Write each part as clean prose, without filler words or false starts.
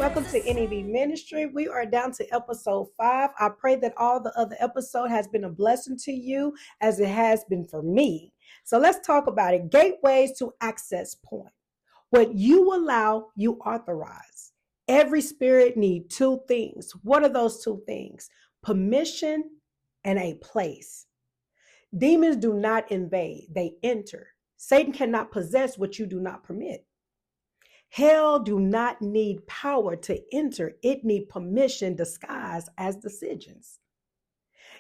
welcome to NEB Ministry. We are down to episode 5. I pray that all the other episode has been a blessing to you as it has been for me. So let's talk about it. Gateways to access point. What you allow, you authorize. Every spirit needs two things. What are those two things? Permission and a place. Demons do not invade, they enter. Satan cannot possess what you do not permit. Hell do not need power to enter. It need permission disguised as decisions.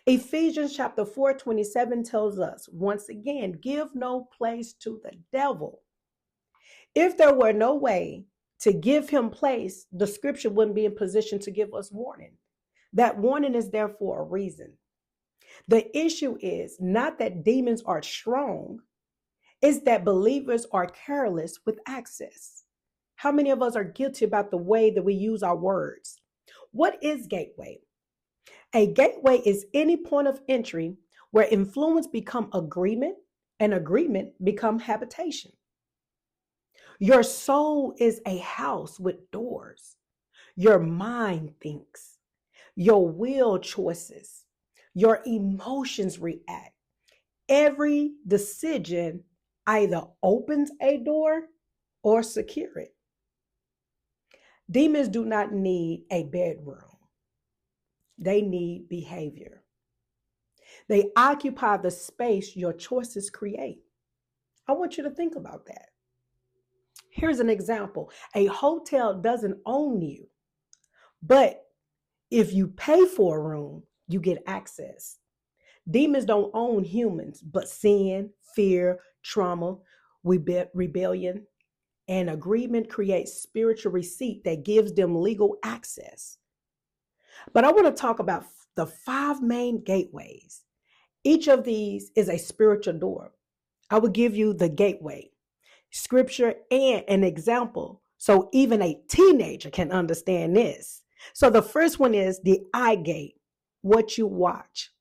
Ephesians chapter 4:27 tells us, once again, give no place to the devil. If there were no way to give him place, the scripture wouldn't be in position to give us warning. That warning is there for a reason. The issue is not that demons are strong, it's that believers are careless with access. How many of us are guilty about the way that we use our words? What is gateway? A gateway is any point of entry where influence become agreement and agreement become habitation. Your soul is a house with doors. Your mind thinks. Your will choices. Your emotions react. Every decision either opens a door or secure it. Demons do not need a bedroom. They need behavior. They occupy the space your choices create. I want you to think about that. Here's an example. A hotel doesn't own you, but if you pay for a room, you get access. Demons don't own humans, but sin, fear, trauma, rebellion, and agreement creates spiritual receipt that gives them legal access. But I want to talk about the 5 main gateways. Each of these is a spiritual door. I will give you the gateway, scripture, and an example so even a teenager can understand this. So the first one is the eye gate, what you watch.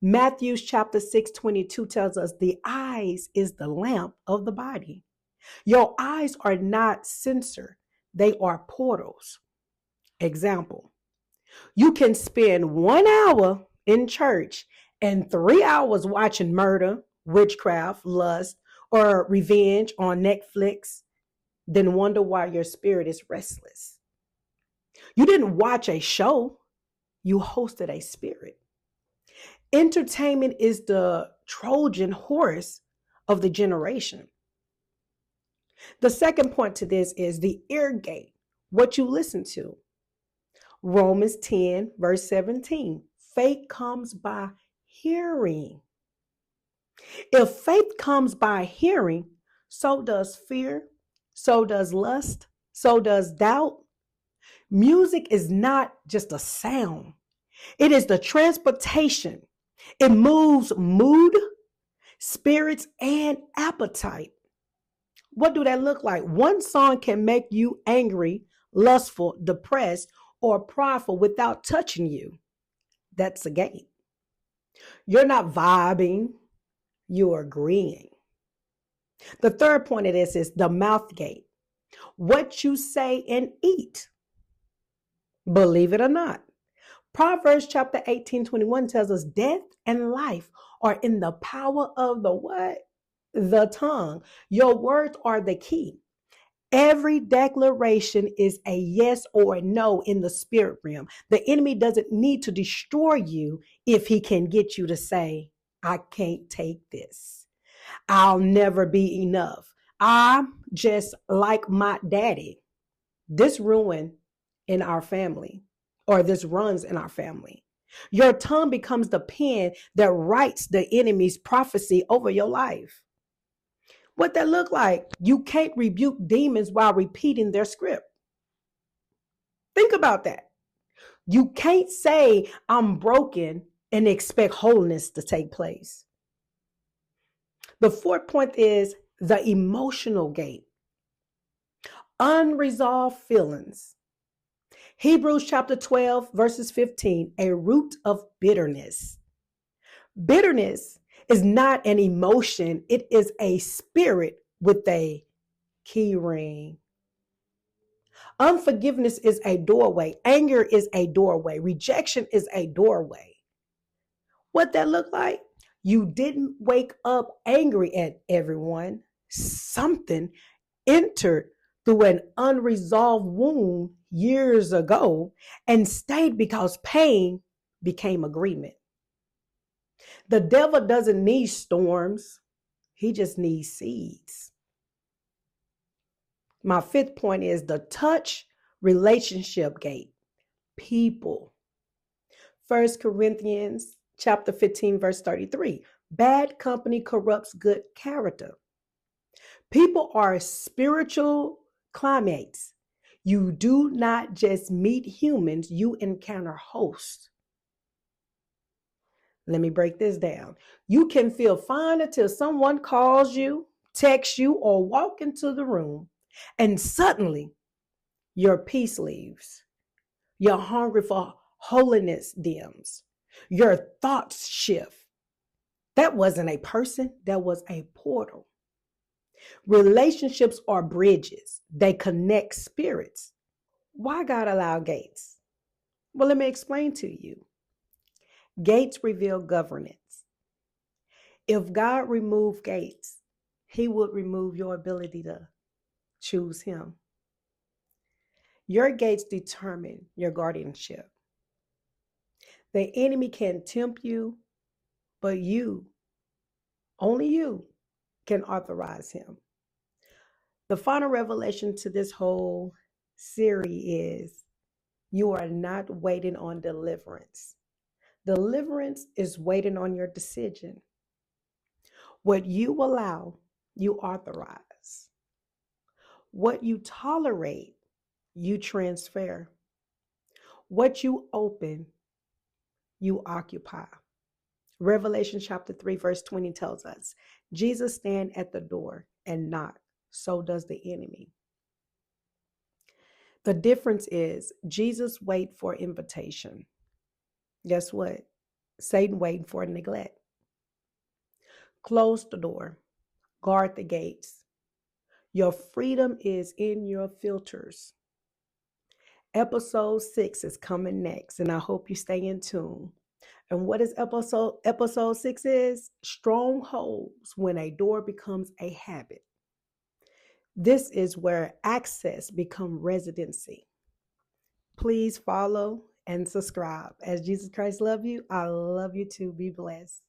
Matthew chapter 6:22 tells us the eyes is the lamp of the body. Your eyes are not sensor, they are portals. Example, you can spend 1 hour in church and 3 hours watching murder, witchcraft, lust, or revenge on Netflix, then wonder why your spirit is restless. You didn't watch a show, you hosted a spirit. Entertainment is the Trojan horse of the generation. The second point to this is the ear gate, what you listen to. Romans 10, verse 17, faith comes by hearing. If faith comes by hearing, so does fear, so does lust, so does doubt. Music is not just a sound. It is the transportation. It moves mood, spirits, and appetite. What do that look like? One song can make you angry, lustful, depressed, or prideful without touching you. That's a gate. You're not vibing, you're agreeing. The third point of this is the mouth gate. What you say and eat. Believe it or not. Proverbs chapter 18:21 tells us death and life are in the power of the what? The tongue. Your words are the key. Every declaration is a yes or a no in the spirit realm. The enemy doesn't need to destroy you if he can get you to say, I can't take this. I'll never be enough. I'm just like my daddy. This ruined in our family, or this runs in our family. Your tongue becomes the pen that writes the enemy's prophecy over your life. What that look like? You can't rebuke demons while repeating their script. Think about that. You can't say I'm broken and expect wholeness to take place. The fourth point is the emotional gate. Unresolved feelings. Hebrews chapter 12, verses 15, a root of bitterness. Bitterness is not an emotion. It is a spirit with a key ring. Unforgiveness is a doorway. Anger is a doorway. Rejection is a doorway. What that look like? You didn't wake up angry at everyone. Something entered through an unresolved wound years ago and stayed because pain became agreement. The devil doesn't need storms, he just needs seeds. My fifth point is the touch relationship gate. People. 1 Corinthians chapter 15, verse 33. Bad company corrupts good character. People are spiritual climates. You do not just meet humans, you encounter hosts. Let me break this down. You can feel fine until someone calls you, texts you, or walk into the room, and suddenly your peace leaves. Your hunger for holiness dims. Your thoughts shift. That wasn't a person, that was a portal. Relationships are bridges. They connect spirits. Why God allow gates? Well, let me explain to you. Gates reveal governance. If God removed gates, he would remove your ability to choose him. Your gates determine your guardianship. The enemy can tempt you, but you, only you, can authorize him. The final revelation to this whole series is you are not waiting on deliverance. Deliverance is waiting on your decision. What you allow, you authorize. What you tolerate, you transfer. What you open, you occupy. Revelation chapter 3, verse 20 tells us, Jesus stands at the door and knock, so does the enemy. The difference is Jesus wait for invitation. Guess what? Satan waiting for neglect. Close the door. Guard the gates. Your freedom is in your filters. Episode 6 is coming next, and I hope you stay in tune. And what is episode 6 is? Strongholds when a door becomes a habit. This is where access becomes residency. Please follow and subscribe. As Jesus Christ loves you, I love you too. Be blessed.